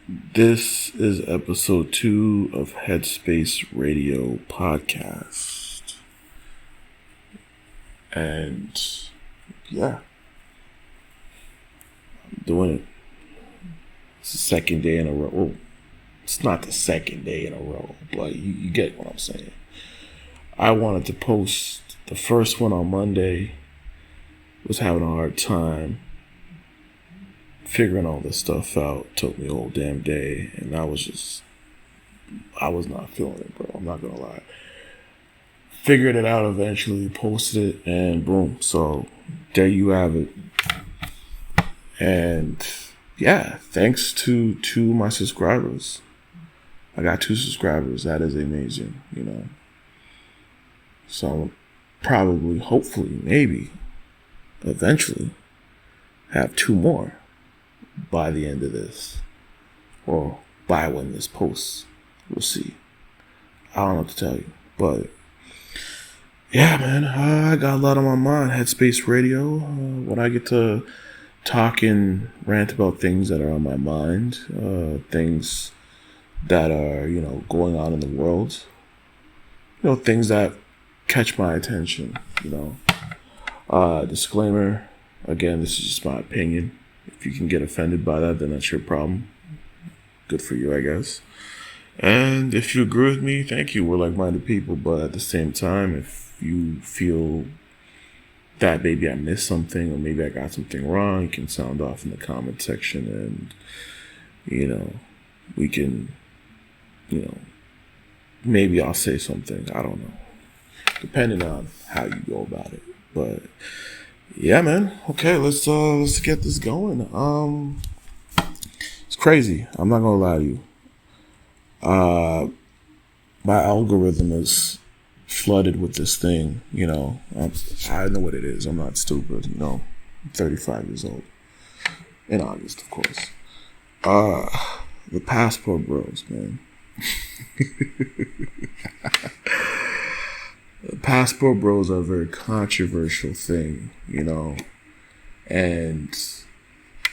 This is episode 2 of Headspace Radio Podcast. And yeah, I'm doing it. It's the second day in a row. Well, it's not the second day in a row, but you get what I'm saying. I wanted to post the first one on Monday. Was having a hard time figuring all this stuff out. Took me a whole damn day, and I was not feeling it, bro. I'm not gonna lie. Figured it out eventually, posted it, and boom. So there you have it. And yeah, thanks to my subscribers. I got 2 subscribers. That is amazing, So I'm probably, hopefully, maybe, eventually have 2 more by the end of this, or by when this posts. We'll see. I don't know what to tell you, but yeah, man, I got a lot on my mind. Headspace Radio, when I get to talk and rant about things that are on my mind, things that are, going on in the world, things that catch my attention, Disclaimer, again, this is just my opinion. If you can get offended by that, then that's your problem. Good for you, I guess. And if you agree with me, thank you. We're like-minded people, but at the same time, if you feel that maybe I missed something or maybe I got something wrong, you can sound off in the comment section and, we can, maybe I'll say something. I don't know. Depending on how you go about it. But yeah, man. Okay, let's get this going. It's crazy. I'm not gonna lie to you. My algorithm is flooded with this thing. I know what it is. I'm not stupid. I'm 35 years old. In August, of course. The passport bros, man. Passport bros are a very controversial thing, and a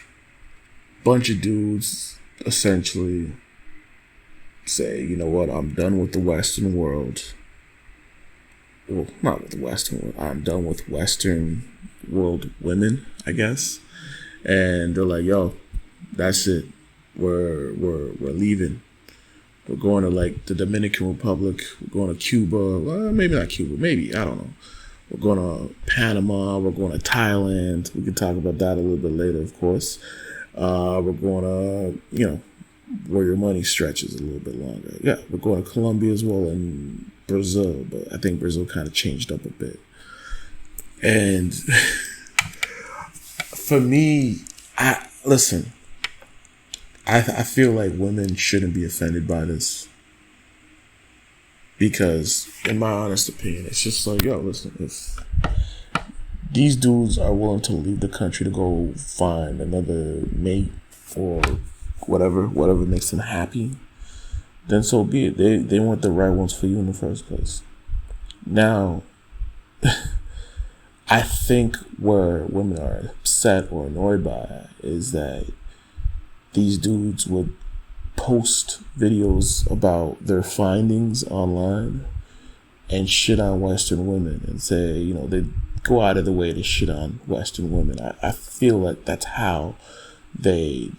bunch of dudes essentially say, you know what, I'm done with the Western world. Well, not with the Western world. I'm done with Western world women, I guess. And they're like, yo, that's it. We're leaving. We're going to the Dominican Republic. We're going to Cuba. Well, maybe not Cuba. Maybe. I don't know. We're going to Panama. We're going to Thailand. We can talk about that a little bit later, of course. We're going to, where your money stretches a little bit longer. Yeah, we're going to Colombia as well and Brazil. But I think Brazil kind of changed up a bit. And for me, listen. I feel like women shouldn't be offended by this because, in my honest opinion, it's just like, yo, listen, if these dudes are willing to leave the country to go find another mate or whatever makes them happy, then so be it. They weren't the right ones for you in the first place. Now, I think where women are upset or annoyed by is that these dudes would post videos about their findings online and shit on Western women and say, they go out of the way to shit on Western women. I feel like that's how they're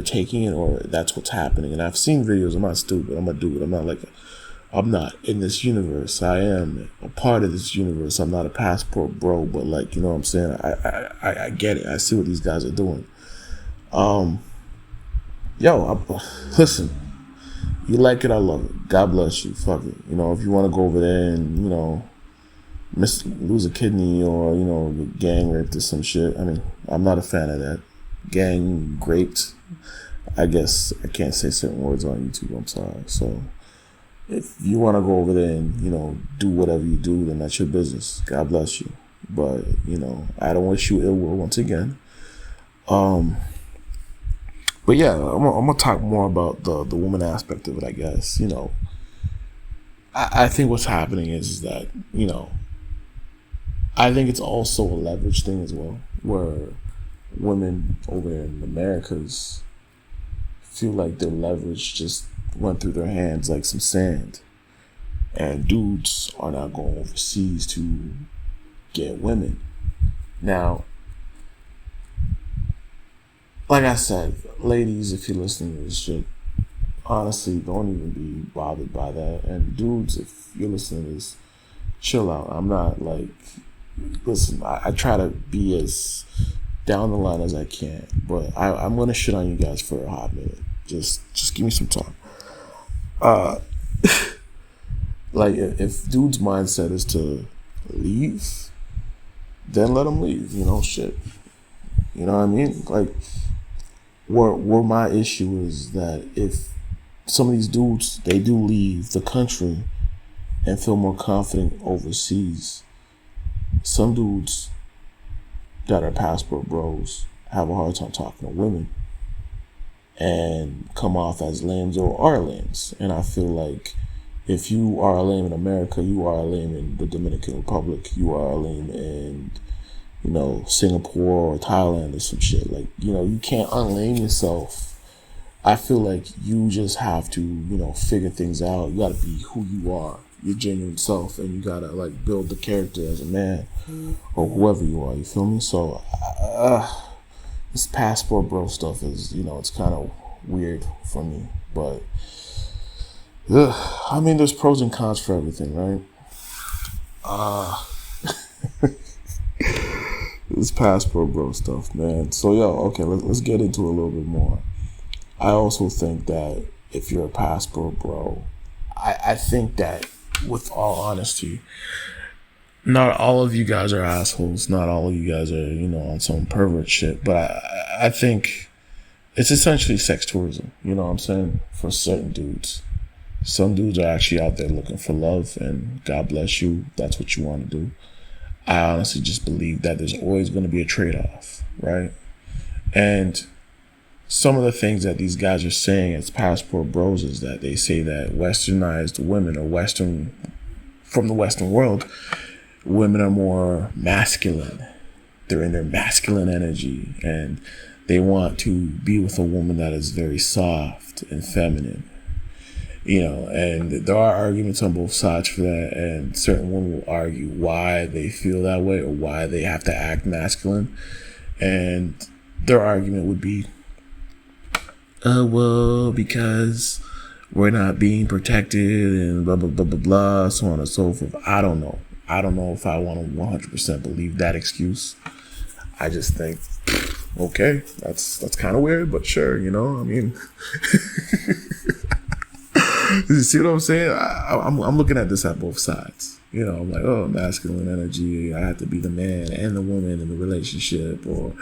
taking it, or that's what's happening. And I've seen videos. I'm not stupid. I'm a dude. I'm not in this universe. I am a part of this universe. I'm not a passport bro, but you know what I'm saying? I get it. I see what these guys are doing. Listen, you like it, I love it. God bless you. Fuck it. If you want to go over there and, lose a kidney or, get gang raped or some shit. I mean, I'm not a fan of that. Gang raped. I guess I can't say certain words on YouTube. I'm sorry. So if you want to go over there and, do whatever you do, then that's your business. God bless you. But, I don't wish you ill will once again. But yeah, I'm gonna talk more about the woman aspect of it, I guess. I think what's happening is that, I think it's also a leverage thing as well, where women over in the Americas feel like their leverage just went through their hands like some sand. And dudes are not going overseas to get women. Now, like I said, ladies, if you're listening to this shit, honestly, don't even be bothered by that. And dudes, if you're listening to this, chill out. I'm not like, listen, I try to be as down the line as I can, but I'm gonna shit on you guys for a hot minute. Just give me some time. Like if dude's mindset is to leave, then let him leave. Shit. You know what I mean? Like, where my issue is that if some of these dudes, they do leave the country and feel more confident overseas, some dudes that are passport bros have a hard time talking to women and come off as lames or are lames. And I feel like if you are a lame in America, you are a lame in the Dominican Republic, you are a lame in, Singapore or Thailand or some shit. Like, you can't unlame yourself. I feel like you just have to, figure things out. You gotta be who you are, your genuine self, and you gotta like build the character as a man or whoever you are. You feel me? So, this passport bro stuff is, it's kind of weird for me, but I mean, there's pros and cons for everything, right? This passport bro stuff, man. So, okay, let's get into it a little bit more. I also think that if you're a passport bro, I think that, with all honesty, not all of you guys are assholes. Not all of you guys are, on some pervert shit. But I think it's essentially sex tourism. You know what I'm saying? For certain dudes. Some dudes are actually out there looking for love, and God bless you. That's what you want to do. I honestly just believe that there's always going to be a trade-off, right? And some of the things that these guys are saying as passport bros is that they say that westernized women, or from the Western world, women are more masculine. They're in their masculine energy, and they want to be with a woman that is very soft and feminine. And there are arguments on both sides for that, and certain women will argue why they feel that way or why they have to act masculine. And their argument would be, well, because we're not being protected and blah, blah, blah, blah, blah, so on and so forth. I don't know. I don't know if I want to 100% believe that excuse. I just think, okay, that's kind of weird, but sure, I mean... You see what I'm saying? I'm looking at this at both sides. I'm like, oh, masculine energy. I have to be the man and the woman in the relationship, or,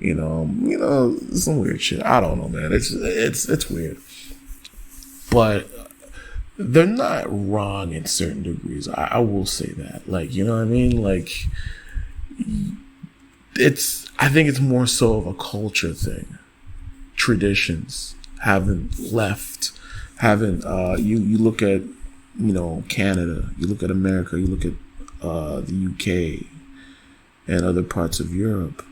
some weird shit. I don't know, man. It's weird, but they're not wrong in certain degrees. I will say that. Like, you know what I mean? Like, I think it's more so of a culture thing. Traditions haven't left. You look at, Canada, you look at America, you look at the UK and other parts of Europe,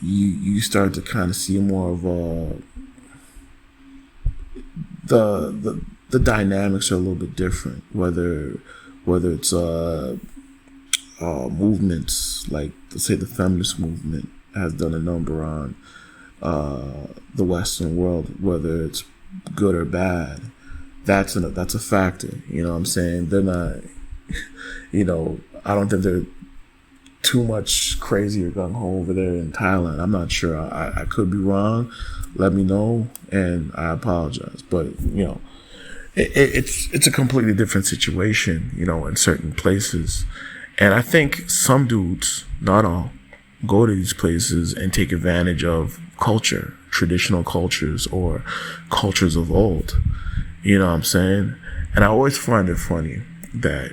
you start to kind of see more of the dynamics are a little bit different, whether it's movements like, let's say, the feminist movement has done a number on the Western world, whether it's good or bad. That's a factor. You know what I'm saying? They're not, I don't think they're too much crazy or gung ho over there in Thailand. I'm not sure. I could be wrong. Let me know, and I apologize. But it's a completely different situation, in certain places. And I think some dudes, not all, go to these places and take advantage of culture, traditional cultures or cultures of old. You know what I'm saying? And I always find it funny that,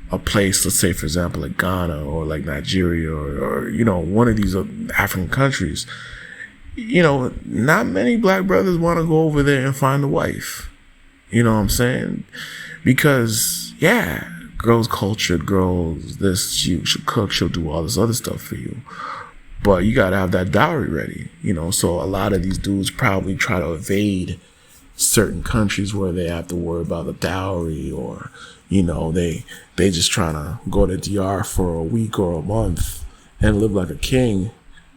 a place, let's say, for example, like Ghana or like Nigeria or one of these African countries, not many black brothers want to go over there and find a wife. You know what I'm saying? Because, girl's cultured, girls, this, she'll cook, she'll do all this other stuff for you. but you gotta have that dowry ready, So a lot of these dudes probably try to evade certain countries where they have to worry about the dowry, or they just trying to go to DR for a week or a month and live like a king,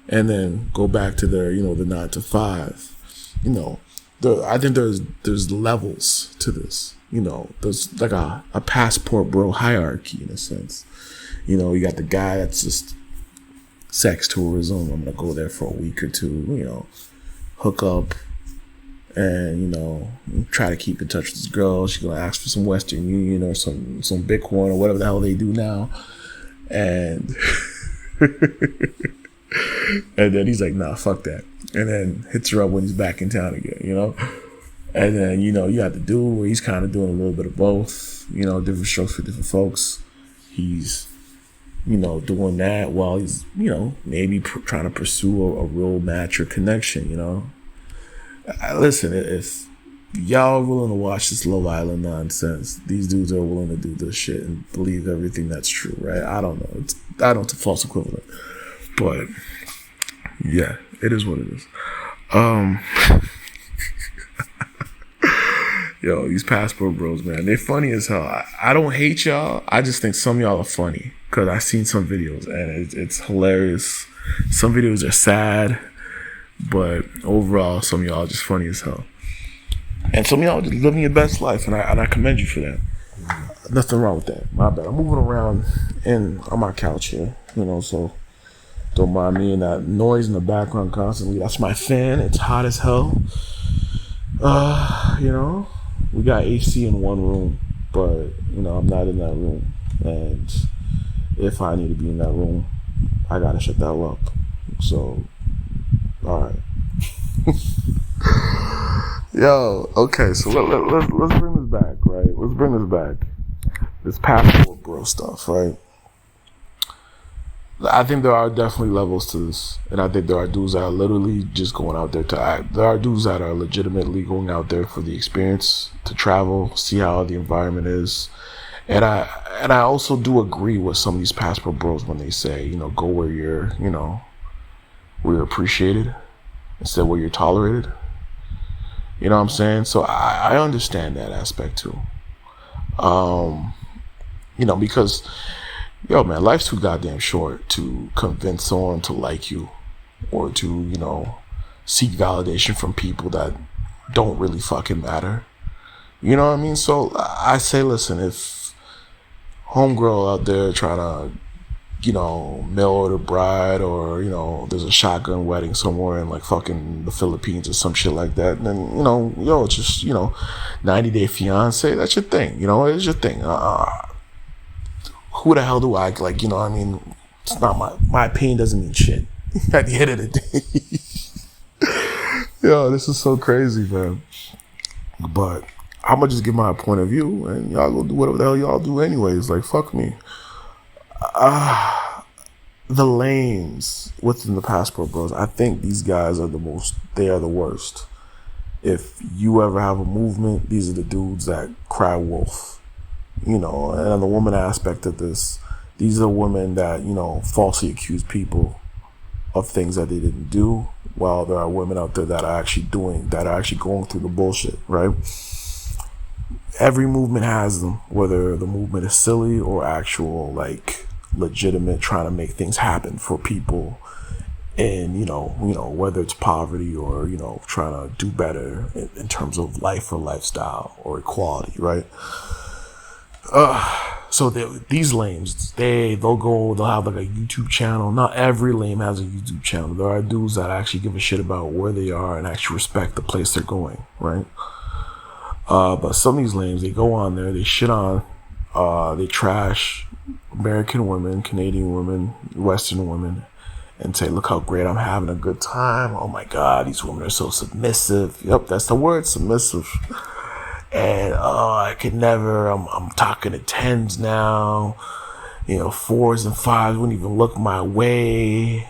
and then go back to their the 9 to 5. I think there's levels to this. There's like a passport bro hierarchy in a sense. You got the guy that's just sex tourism. I'm gonna go there for a week or two, hook up and, try to keep in touch with this girl. She's gonna ask for some Western Union or some Bitcoin or whatever the hell they do now. And and then he's like, nah, fuck that. And then hits her up when he's back in town again, And then, you have the dude where he's kind of doing a little bit of both, different strokes for different folks. He's, doing that while he's, maybe trying to pursue a real match or connection, Listen, if y'all are willing to watch this Love Island nonsense, these dudes are willing to do this shit and believe everything that's true, right? I don't know. It's a false equivalent. But, yeah, it is what it is. Yo, these passport bros, man, they're funny as hell. I don't hate y'all. I just think some of y'all are funny because I've seen some videos and it's hilarious. Some videos are sad, but overall, some of y'all are just funny as hell. And some of y'all are just living your best life, and I commend you for that. Nothing wrong with that. My bad. I'm moving around on my couch here, so don't mind me and that noise in the background constantly. That's my fan. It's hot as hell. We got AC in one room, but, I'm not in that room. And if I need to be in that room, I gotta shut that up. So, alright. Yo, okay, so let's bring this back, right? Let's bring this back. This passport bro stuff, right? I think there are definitely levels to this, and I think there are dudes that are literally just going out there to act. There are dudes that are legitimately going out there for the experience, to travel, see how the environment is, and I also do agree with some of these passport bros when they say, go where you're, where you're appreciated instead of where you're tolerated. You know what I'm saying? So I understand that aspect too. Because, yo, man, life's too goddamn short to convince someone to like you or to, seek validation from people that don't really fucking matter. You know what I mean? So I say, listen, if homegirl out there trying to, mail order bride, or, there's a shotgun wedding somewhere in like fucking the Philippines or some shit like that, then, just, 90-day fiance, that's your thing. It's your thing. Who the hell do I like? It's not my opinion doesn't mean shit at the end of the day. Yo, this is so crazy, man. But I'm gonna just give my point of view, and y'all go do whatever the hell y'all do anyways. Like, fuck me. The lames within the passport bros, I think these guys are they are the worst. If you ever have a movement, these are the dudes that cry wolf. And on the woman aspect of this, these are women that, falsely accuse people of things that they didn't do, while there are women out there that are actually going through the bullshit, right? Every movement has them, whether the movement is silly or actual, like, legitimate, trying to make things happen for people. And, whether it's poverty or, trying to do better in terms of life or lifestyle or equality, right? So these lames, they'll have like a YouTube channel. Not every lame has a YouTube channel. There are dudes that actually give a shit about where they are and actually respect the place they're going, right? But some of these lames, they go on there, they shit on, they trash American women, Canadian women, Western women, and say, look how great I'm having a good time. Oh my God, these women are so submissive. Yep, that's the word, submissive. And I could never. I'm talking to 10s now. 4s and 5s wouldn't even look my way.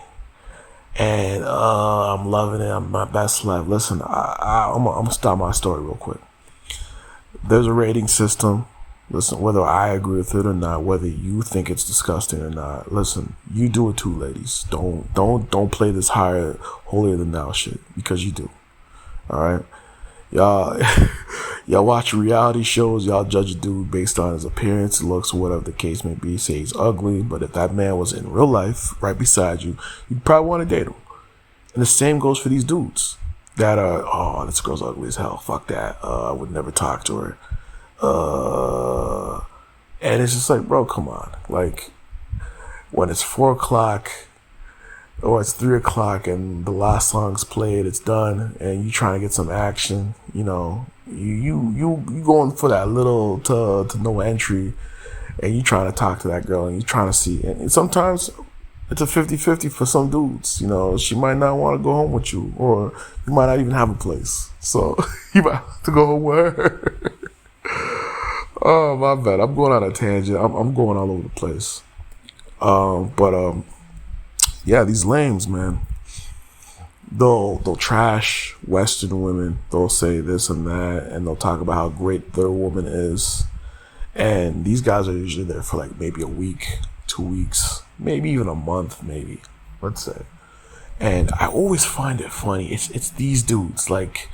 And I'm loving it. I'm my best life. Listen, I'm gonna stop my story real quick. There's a rating system. Listen, whether I agree with it or not, whether you think it's disgusting or not, listen, you do it too, ladies. Don't play this higher, holier than thou shit, because you do. All right, y'all, y'all watch reality shows. Y'all judge a dude based on his appearance, looks, whatever the case may be. Say he's ugly, but if that man was in real life, right beside you, you'd probably want to date him. And the same goes for these dudes that are, oh, this girl's ugly as hell. Fuck that. I would never talk to her. And it's just like, bro, come on. Like, when it's 4 o'clock or it's 3 o'clock and the last song's played, it's done, and you trying to get some action, you know, you going for that little to no entry, and you trying to talk to that girl, and you trying to see, and sometimes it's a 50-50 for some dudes. You know, she might not want to go home with you, or you might not even have a place, so you might have to go home with her. Oh, my bad. I'm going on a tangent. I'm going all over the place. Yeah, these lames, man. They'll trash Western women. They'll say this and that, and they'll talk about how great their woman is. And these guys are usually there for like maybe a week, 2 weeks, maybe even a month, maybe, let's say. And I always find it funny. It's these dudes. Like,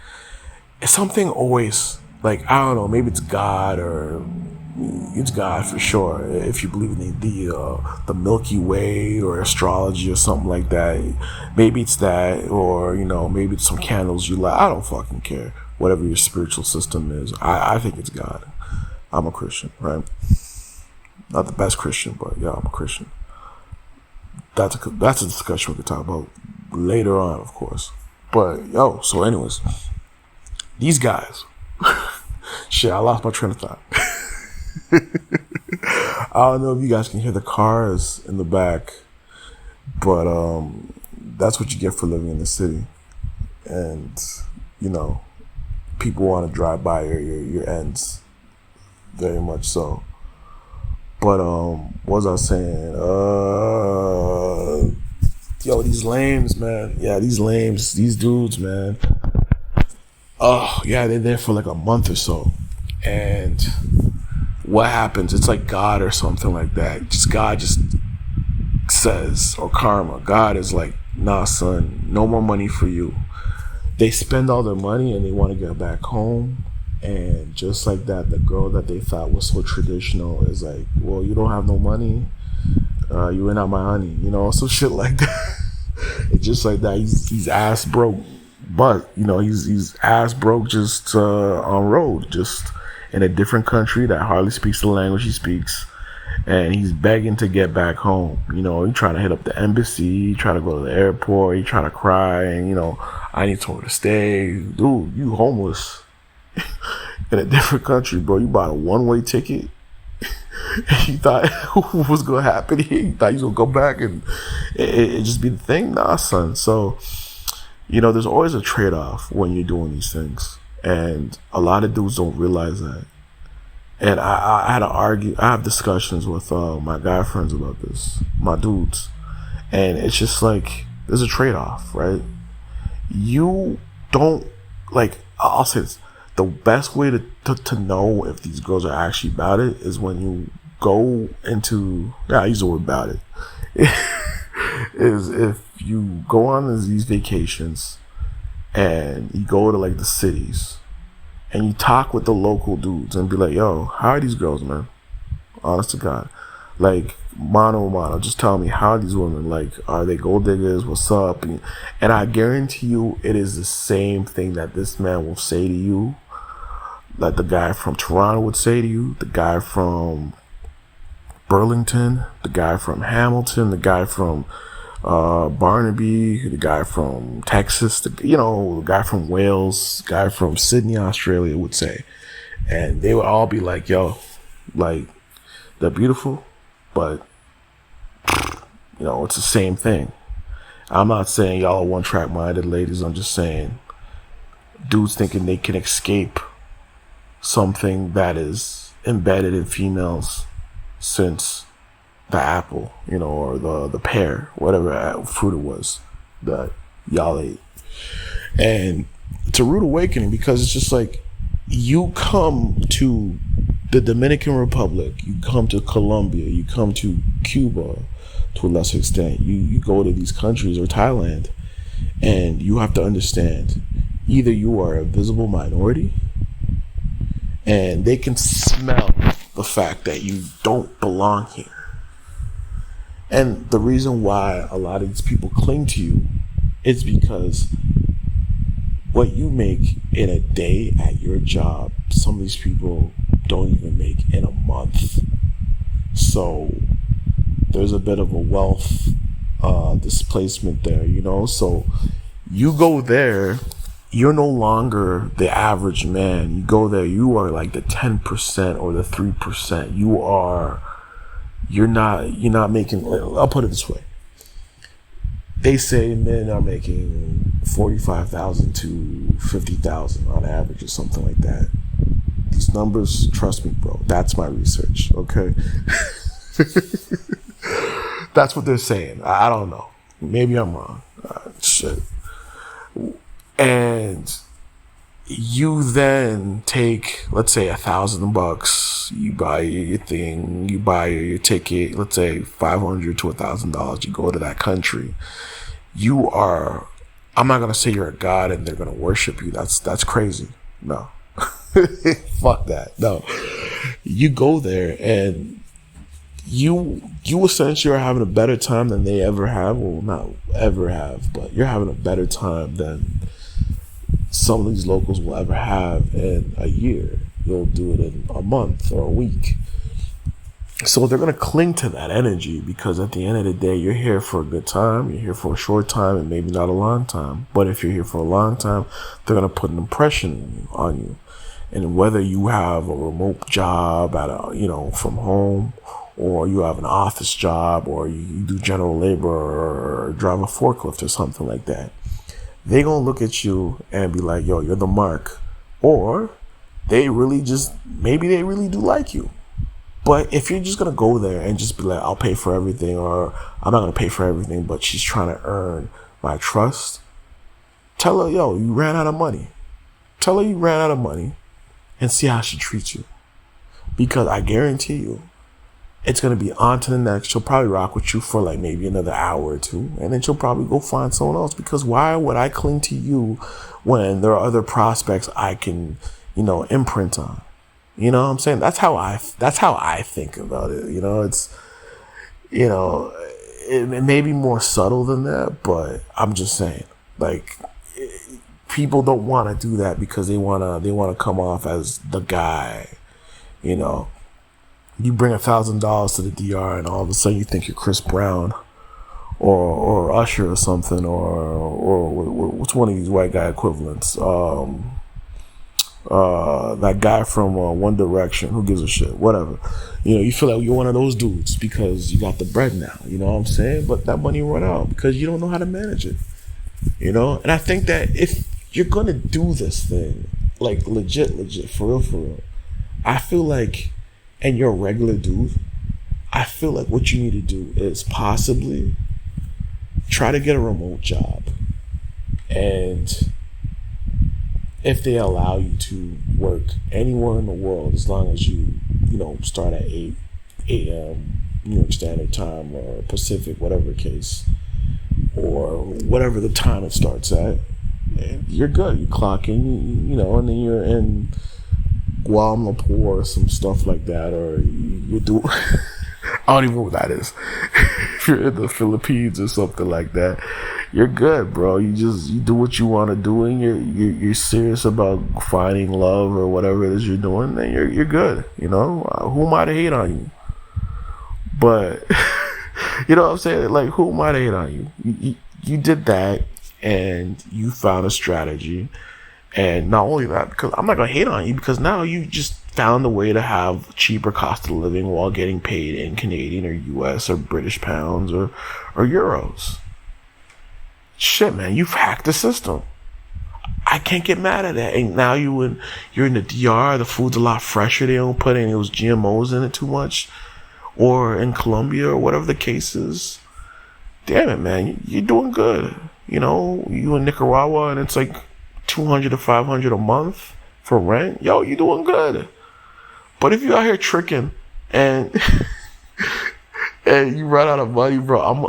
it's something always, like, I don't know, maybe it's God, or it's God for sure. If you believe in the Milky Way or astrology or something like that, maybe it's that, or, you know, maybe it's some candles you light. I don't fucking care. Whatever your spiritual system is, I think it's God. I'm a Christian, right? Not the best Christian, but yeah, I'm a Christian. That's a discussion we could talk about later on, of course. But yo, so anyways, these guys, shit, I lost my train of thought. I don't know if you guys can hear the cars in the back, but that's what you get for living in the city. And, you know, people want to drive by your ends, very much so. But what was I saying? Yo, these lames, man. Yeah, these lames, these dudes, man. Oh, yeah, they're there for like a month or so. And what happens? It's like God or something like that. God just says, or karma. God is like, nah, son, no more money for you. They spend all their money and they want to get back home. And just like that, the girl that they thought was so traditional is like, well, you don't have no money. You ain't not my honey. You know, some shit like that. It's just like that. He's ass broke. But, you know, he's ass broke just on road, just in a different country that hardly speaks the language he speaks. And he's begging to get back home. You know, he trying to hit up the embassy, trying to go to the airport, he trying to cry, and, you know, I need somewhere to stay. Dude, you homeless in a different country, bro. You bought a one-way ticket. You thought what was going to happen here? You thought you was going to go back and it just be the thing? Nah, son. So, you know, there's always a trade-off when you're doing these things. And a lot of dudes don't realize that. And I had to argue. I have discussions with my guy friends about this, my dudes. And it's just like, there's a trade-off, right? You don't, like, I'll say this. The best way to know if these girls are actually about it is when you go into, I use the word about it, is if you go on these vacations and you go to like the cities and you talk with the local dudes and be like, yo, how are these girls, man? Honest to God. Like, mano a mano, just tell me, how are these women? Like, are they gold diggers? What's up? And I guarantee you it is the same thing that this man will say to you, like the guy from Toronto would say to you, the guy from Burlington, the guy from Hamilton, the guy from Barnaby, the guy from Texas, the guy from Wales, the guy from Sydney, Australia would say. And they would all be like, yo, like, they're beautiful, but, you know, it's the same thing. I'm not saying y'all are one-track minded, ladies. I'm just saying dudes thinking they can escape something that is embedded in females since the apple, you know, or the pear, whatever fruit it was that y'all ate. And it's a rude awakening, because it's just like, you come to the Dominican Republic, you come to Colombia, you come to Cuba to a lesser extent, you go to these countries or Thailand, and you have to understand, either you are a visible minority and they can smell the fact that you don't belong here. And the reason why a lot of these people cling to you is because what you make in a day at your job, some of these people don't even make in a month. So there's a bit of a wealth displacement there, you know? So you go there, you're no longer the average man. You go there, you are like the 10% or the 3%. You're not making, I'll put it this way. They say men are making 45,000 to 50,000 on average or something like that. These numbers, trust me, bro, that's my research, okay? That's what they're saying. I don't know. Maybe I'm wrong. Shit. And you then take, let's say, $1,000. You buy your thing. You buy your ticket. Let's say $500 to $1,000. You go to that country. You are. I'm not gonna say you're a god and they're gonna worship you. That's crazy. No. Fuck that. No. You go there and you essentially are having a better time than they ever have. Well, not ever have, but you're having a better time than some of these locals will ever have in a year. You'll do it in a month or a week. So they're going to cling to that energy because at the end of the day, you're here for a good time. You're here for a short time and maybe not a long time. But if you're here for a long time, they're going to put an impression on you. And whether you have a remote job from home, or you have an office job, or you do general labor or drive a forklift or something like that, they gonna look at you and be like, yo, you're the mark. Or maybe they really do like you. But if you're just gonna go there and just be like, I'll pay for everything, or I'm not gonna pay for everything, but she's trying to earn my trust, tell her, yo, you ran out of money. Tell her you ran out of money and see how she treats you. Because I guarantee you, it's going to be on to the next. She'll probably rock with you for like maybe another hour or two. And then she'll probably go find someone else. Because why would I cling to you when there are other prospects I can, imprint on? You know what I'm saying? That's how I think about it. It's, it may be more subtle than that. But I'm just saying, like, people don't want to do that because they want to come off as the guy, You bring $1,000 to the DR and all of a sudden you think you're Chris Brown or Usher or something, or what's one of these white guy equivalents? That guy from One Direction, who gives a shit? Whatever. You feel like you're one of those dudes because you got the bread now. You know what I'm saying? But that money run out because you don't know how to manage it. And I think that if you're gonna do this thing, like legit, for real, I feel like, and you're a regular dude, I feel like what you need to do is possibly try to get a remote job. And if they allow you to work anywhere in the world, as long as you start at 8 a.m. New York Standard Time or Pacific, whatever the case, or whatever the time it starts at, you're good. You clock in, and then you're in Guam, Lumpur, or some stuff like that, or you do. I don't even know what that is. If you're in the Philippines or something like that, you're good, bro. You do what you want to do, and you're serious about finding love or whatever it is you're doing. Then you're good. Who am I to hate on you? But you know what I'm saying? Like, who am I to hate on you? You did that, and you found a strategy. And not only that, because I'm not going to hate on you, because now you just found a way to have cheaper cost of living while getting paid in Canadian or US or British pounds or euros. Shit, man, you've hacked the system. I can't get mad at that. And now you're in the DR, the food's a lot fresher. They don't put any of those GMOs in it too much. Or in Colombia or whatever the case is. Damn it, man, you're doing good. You in Nicaragua and it's like $200 to $500 a month for rent. Yo, you doing good. But if you out here tricking and and you run out of money, bro, I'm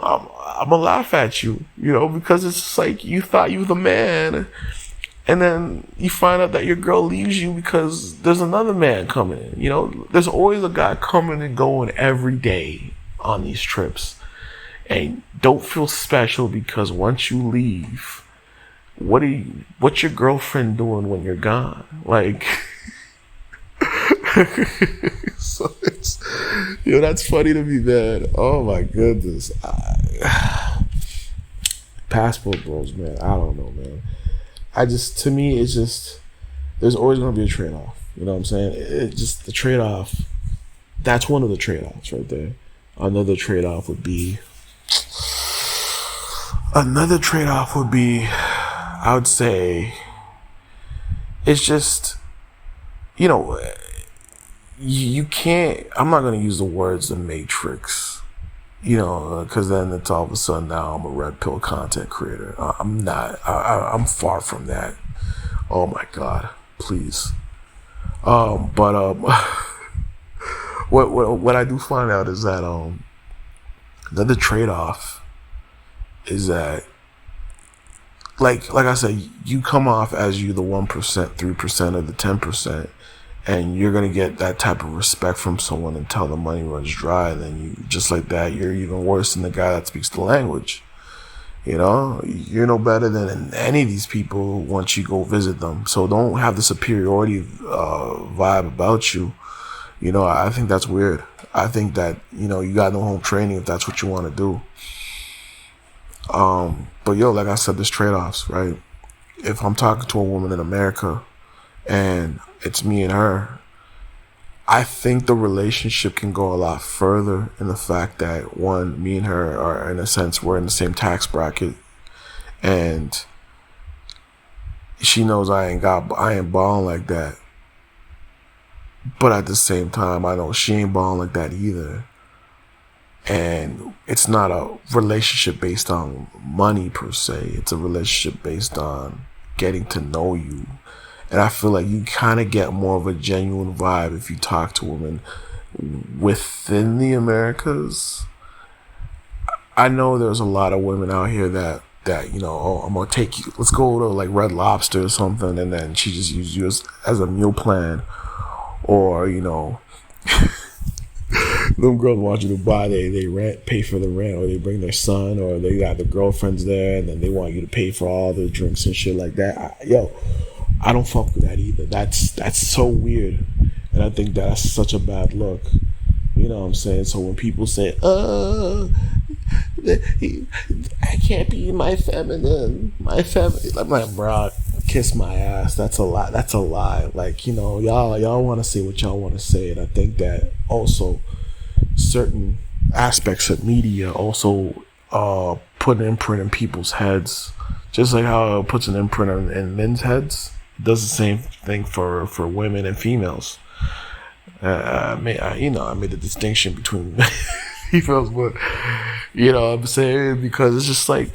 gonna laugh at you, because it's just like you thought you were the man, and then you find out that your girl leaves you because there's another man coming in. There's always a guy coming and going every day on these trips, and don't feel special because once you leave, what's your girlfriend doing when you're gone? Like. So it's, that's funny to me, man. Oh my goodness. Passport bros, man. I don't know, man. To me, it's just, there's always going to be a trade-off. You know what I'm saying? It just, the trade-off, that's one of the trade-offs right there. Another trade-off would be, I would say, it's just, you can't, I'm not going to use the words the Matrix, because then it's all of a sudden now I'm a red pill content creator. I'm not, I'm far from that. Oh my God, please. But what I do find out is that, another trade-off is that, like I said, you come off as you the 1%, 3% of the 10%. And you're going to get that type of respect from someone until the money runs dry. And then you, just like that, you're even worse than the guy that speaks the language. You're no better than any of these people once you go visit them. So don't have the superiority vibe about you. I think that's weird. I think that, you got no home training if that's what you want to do. But like I said, there's trade-offs, right? If I'm talking to a woman in America and it's me and her, I think the relationship can go a lot further in the fact that, one, me and her are, in a sense, we're in the same tax bracket, and she knows I ain't balling like that. But at the same time, I know she ain't balling like that either. And it's not a relationship based on money per se. It's a relationship based on getting to know you. And I feel like you kind of get more of a genuine vibe if you talk to women within the Americas. I know there's a lot of women out here that I'm going to take you, let's go to like Red Lobster or something, and then she just uses you as a meal plan. Or, them girls want you to buy, they pay for the rent, or they bring their son, or they got their girlfriends there, and then they want you to pay for all the drinks and shit like that. I don't fuck with that either. That's so weird. And I think that's such a bad look. You know what I'm saying? So when people say, I can't be my feminine, I'm like, bro, kiss my ass. That's a lie. That's a lie. Like, y'all want to say what y'all want to say. And I think that also certain aspects of media also put an imprint in people's heads. Just like how it puts an imprint in men's heads. It does the same thing for women and females. I made the distinction between females, but I'm saying, because it's just like,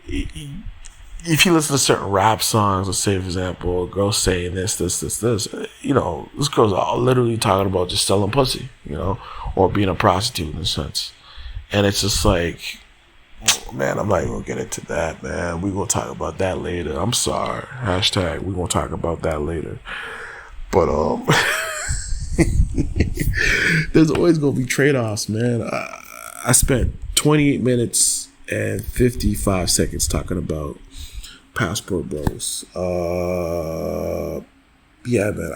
if you listen to certain rap songs, let's say, for example, a girl saying this, this girl's all literally talking about just selling pussy, or being a prostitute in a sense. And it's just like, man, I'm not even gonna get into that, man. We gonna talk about that later. I'm sorry. # we gonna talk about that later. But there's always gonna be trade-offs, man. I spent 28 minutes and 55 seconds talking about passport bros. Yeah, man.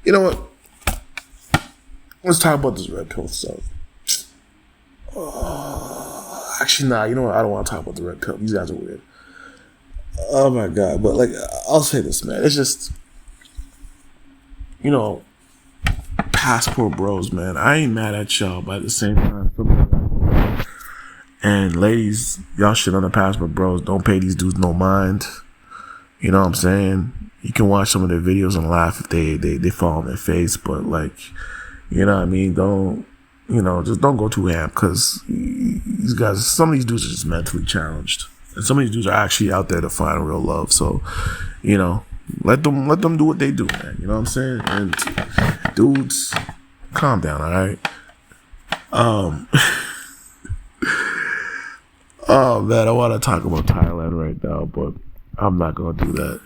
You know what? Let's talk about this red pill stuff. Actually, nah. You know what? I don't want to talk about the red pill. These guys are weird. Oh my God! But I'll say this, man. It's just, passport bros, man. I ain't mad at y'all, but at the same time, and ladies, y'all shit on the passport bros. Don't pay these dudes no mind. You know what I'm saying? You can watch some of their videos and laugh if they fall on their face, but you know what I mean? Don't, just don't go too ham, because these guys, some of these dudes are just mentally challenged, and some of these dudes are actually out there to find real love. So, let them do what they do, man. You know what I'm saying? And dudes, calm down, all right? Oh man, I want to talk about Thailand right now, but I'm not gonna do that.